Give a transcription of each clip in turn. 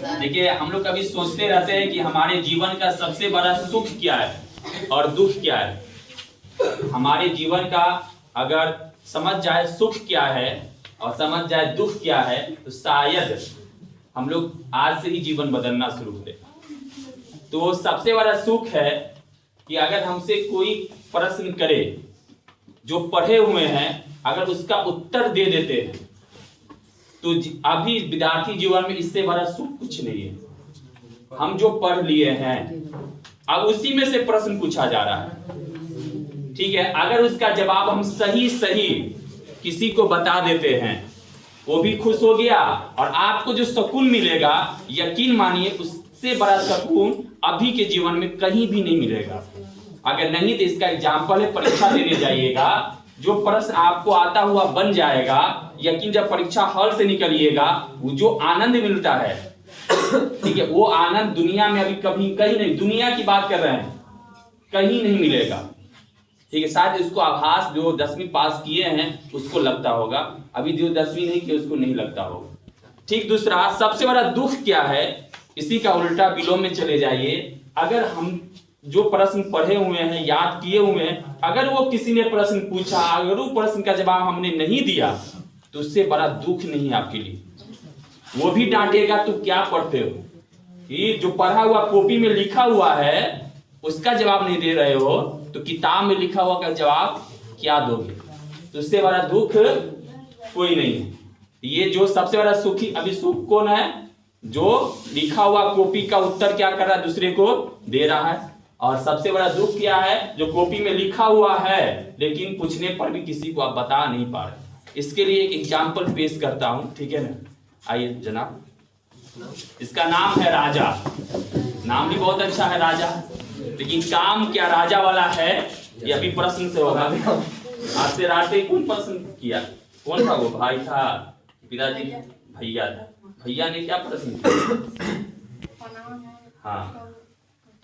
देखिए हम लोग कभी सोचते रहते हैं कि हमारे जीवन का सबसे बड़ा सुख क्या है और दुख क्या है। हमारे जीवन का अगर समझ जाए सुख क्या है और समझ जाए दुख क्या है तो शायद हम लोग आज से ही जीवन बदलना शुरू करें। तो सबसे बड़ा सुख है कि अगर हमसे कोई प्रश्न करे, जो पढ़े हुए हैं अगर उसका उत्तर दे देते हैं तो अभी विद्यार्थी जीवन में इससे बड़ा सुख कुछ नहीं है। हम जो पढ़ लिए हैं अब उसी में से प्रश्न पूछा जा रहा है, ठीक है। अगर उसका जवाब हम सही किसी को बता देते हैं वो भी खुश हो गया, और आपको जो सुकून मिलेगा यकीन मानिए उससे बड़ा सुकून अभी के जीवन में कहीं भी नहीं मिलेगा। अगर नहीं तो इसका एग्जाम्पल है, परीक्षा देने जाइएगा, जो प्रश्न आपको आता हुआ बन जाएगा, यकीन जब परीक्षा हॉल से निकलिएगा वो जो आनंद मिलता है, ठीक है, वो आनंद दुनिया में अभी कभी कहीं नहीं, दुनिया की बात कर रहे हैं, कहीं नहीं मिलेगा, ठीक है। शायद इसको आभास जो 10वीं पास किए हैं उसको लगता होगा, अभी जो 10वीं नहीं किए उसको नहीं लगता होगा, ठीक। दूसरा सबसे बड़ा दुख क्या है, इसी का उल्टा विलोम में चले जाइए। अगर हम जो प्रश्न पढ़े हुए हैं, याद किए हुए हैं, अगर वो किसी ने प्रश्न पूछा, अगर वो प्रश्न का जवाब हमने नहीं दिया तो उससे बड़ा दुख नहीं है आपके लिए। वो भी डांटेगा तो क्या पढ़ते हो, ये जो पढ़ा हुआ कॉपी में लिखा हुआ है उसका जवाब नहीं दे रहे हो तो किताब में लिखा हुआ का जवाब क्या दोगे, तो उससे बड़ा दुख कोई नहीं है। ये जो सबसे बड़ा सुखी अभी सुख कौन है, जो लिखा हुआ कॉपी का उत्तर क्या कर रहा है, दूसरे को दे रहा है। और सबसे बड़ा दुख क्या है, जो कॉपी में लिखा हुआ है लेकिन पूछने पर भी किसी को आप बता नहीं पा रहे। इसके लिए एक एग्जाम्पल पेश करता हूं, ठीक है ना। आइए जनाब, इसका नाम है राजा। नाम भी बहुत अच्छा है राजा, लेकिन काम क्या राजा वाला है ये अभी प्रश्न से होगा। आज से रात कौन प्रश्न किया, कौन था वो, भाई था, पिताजी, भैया था। भैया ने क्या प्रश्न किया, हाँ,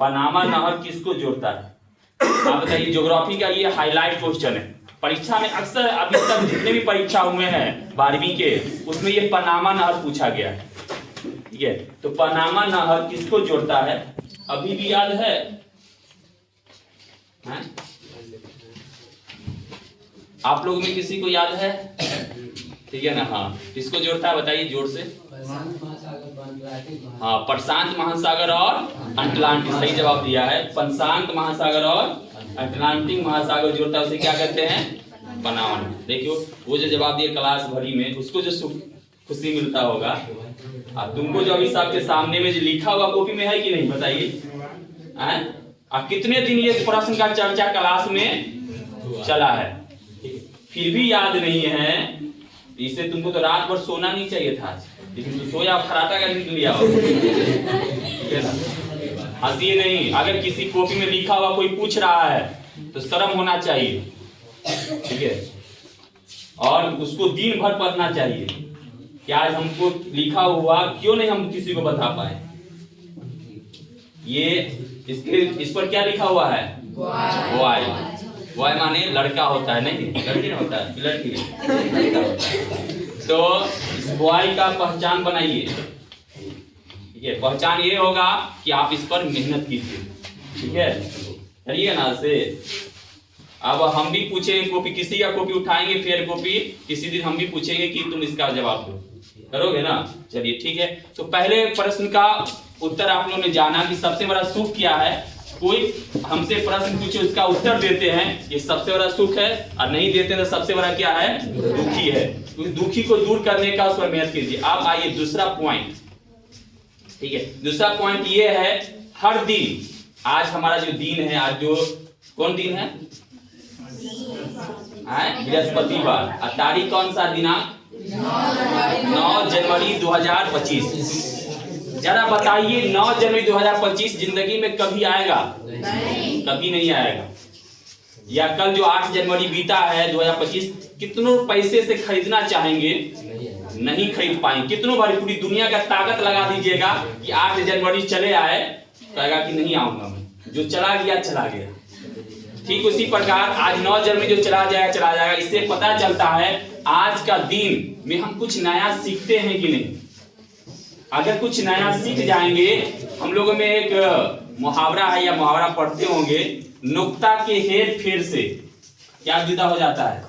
पनामा नहर किसको जोड़ता है। आप बताइए, ज्योग्राफी का ये हाईलाइट क्वेश्चन है परीक्षा में। अक्सर अभी तक जितने भी परीक्षा हुए हैं 12वीं के, उसमें ये पनामा नहर पूछा गया है, ठीक है। तो पनामा नहर किसको जोड़ता है, अभी भी याद है? आप लोग में किसी को याद है, ठीक है ना। हाँ, किसको जोड़ता है बताइए जोर से। हाँ, प्रशांत महासागर और अटलांटिक, सही जवाब दिया है। प्रशांत महासागर और अटलांटिक महासागर जोड़ता है, उसे क्या कहते हैं, पनामा। देखियो वो जो जवाब दिए क्लास भरी में, उसको जो सुख खुशी मिलता होगा, और तुमको जो अभी सबके सामने में जो लिखा हुआ कॉपी में है कि नहीं बताइए। कितने दिन ये प्रश्न का चर्चा क्लास में चला है, फिर भी याद नहीं है। इससे तुमको तो रात भर सोना नहीं चाहिए था, लेकिन तो सोया, खराटा का नींद लिया हो, ठीक है ना। हंसी नहीं, अगर किसी कॉपी में लिखा हुआ कोई पूछ रहा है तो शर्म होना चाहिए, ठीक है, और उसको दिन भर पढ़ना चाहिए कि आज हमको लिखा हुआ क्यों नहीं हम किसी को बता पाए। ये इस पर क्या लिखा हुआ है, बॉय। बॉय माने लड़का होता है, नहीं लड़की नहीं होता है, लड़की लड़का होता है। तो इस बॉय का पहचान बनाइए, ठीक है। पहचान ये होगा कि आप इस पर मेहनत कीजिए, ठीक है, करिए ना से। अब हम भी पूछेंगे कॉपी, किसी का कॉपी उठाएंगे फेयर कॉपी, किसी दिन हम भी पूछेंगे कि तुम इसका जवाब दो, करोगे ना। चलिए ठीक है, तो पहले प्रश्न का उत्तर आप लोगों ने जाना कि सबसे बड़ा सुख क्या है। कोई हमसे प्रश्न पूछे उसका उत्तर देते हैं, ये सबसे बड़ा सुख है, और नहीं देते तो सबसे बड़ा क्या है, दुखी है। तो दुखी को दूर करने का उस पर मेहनत कीजिए। अब आइए दूसरा पॉइंट, ठीक है। दूसरा पॉइंट ये है, हर दिन, आज हमारा जो दिन है, आज जो कौन दिन है, बृहस्पतिवार, और तारीख कौन सा, दिनांक 9 जनवरी 2025। जरा बताइए 9 जनवरी 2025 जिंदगी में कभी आएगा, कभी नहीं आएगा। या कल जो 8 जनवरी बीता है 2025, कितनों पैसे से खरीदना चाहेंगे, नहीं खरीद पाएंगे। कितनों बार पूरी दुनिया का ताकत लगा दीजिएगा कि 8 जनवरी चले आए, कहेगा कि नहीं आऊंगा मैं, जो चला गया चला गया। ठीक उसी प्रकार आज 9 जनवरी जो चला जाएगा। इससे पता चलता है आज का दिन में हम कुछ नया सीखते हैं कि नहीं। अगर कुछ नया सीख जाएंगे, हम लोगों में एक मुहावरा है या मुहावरा पढ़ते होंगे, नुक्ता के हेर फेर से क्या जुदा हो जाता है?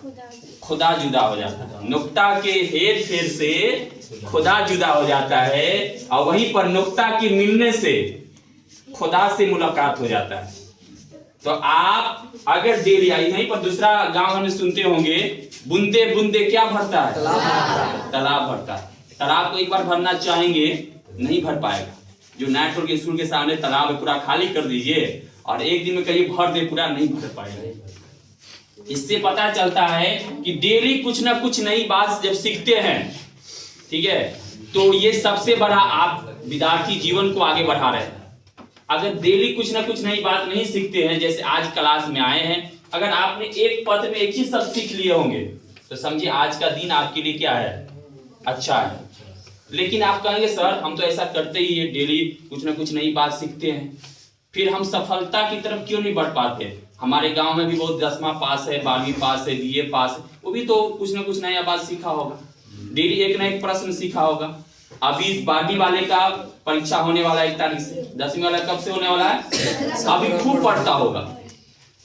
खुदा जुदा हो जाता है। नुक्ता के हेर फेर से खुदा जुदा हो जाता है, और वहीं पर नुक्ता के मिलने से खुदा से मुलाकात हो जाता है। तो आप अगर डेली आई, नहीं पर दूसरा गांव में सुनते होंगे, बूंदे बूंदे क्या भरता है? तालाब भरता है। तालाब को एक बार भरना चाहेंगे, नहीं भर पाएगा। जो नेटवर्क स्कूल के सामने तालाब है, पूरा खाली कर दीजिए और एक दिन में कहीं भर दे, पूरा नहीं भर पाएगा। इससे पता चलता है कि डेली कुछ ना कुछ नई बात जब सीखते हैं, ठीक है, तो ये सबसे बड़ा आप विद्यार्थी जीवन को आगे बढ़ा रहे हैं। अगर डेली कुछ ना कुछ नई बात नहीं सीखते हैं, जैसे आज क्लास में आए हैं, अगर आपने एक पद में एक ही शब्द सीख लिए होंगे तो समझिए आज का दिन आपके लिए क्या है? अच्छा है। लेकिन आप कहेंगे सर हम तो ऐसा करते ही है, डेली कुछ ना कुछ नई बात सीखते हैं, फिर हम सफलता की तरफ क्यों नहीं बढ़ पाते? हमारे गांव में भी बहुत 10वां पास है, 12वीं पास है, बीए पास है, वो भी तो कुछ ना कुछ नया बात सीखा होगा, डेली एक ना एक प्रश्न सीखा होगा। अभी 12वीं वाले का परीक्षा होने वाला है 1 तारीख से, 10वीं वाला कब से होने वाला है? अभी खूब पढ़ता होगा,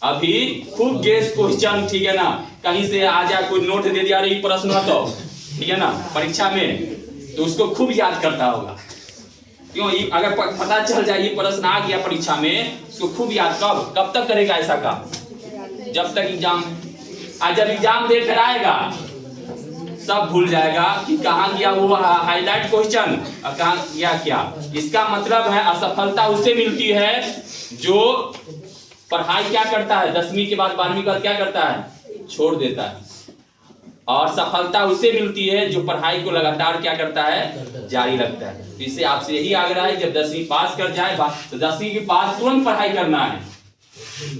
अभी खूब गेस क्वेश्चन, ठीक है ना, कहीं से आ जाए कोई नोट दे दिया, अरे प्रश्न हो तो, ठीक है ना, परीक्षा में, तो उसको खूब याद करता होगा। क्यों? अगर पता चल जाए ये प्रश्न आ गया परीक्षा में, उसको खूब याद कब तक करेगा ऐसा काम? जब तक एग्जाम, आज जब एग्जाम दे कर आएगा सब भूल जाएगा कि कहाँ गया वो हाईलाइट क्वेश्चन और कहाँ गया क्या। इसका मतलब है असफलता उसे मिलती है जो पढ़ाई क्या करता है, 10वीं के बाद 12वीं के बाद क्या करता है? छोड़ देता है। और सफलता उसे मिलती है जो पढ़ाई को लगातार क्या करता है? जारी रखता है। तो इससे आपसे यही आग्रह है, जब 10वीं पास कर जाए तो 10वीं के बाद तुरंत पढ़ाई करना है।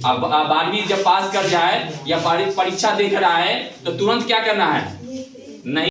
अब 12वीं जब पास कर जाए या परीक्षा देकर आए तो तुरंत क्या करना है? नहीं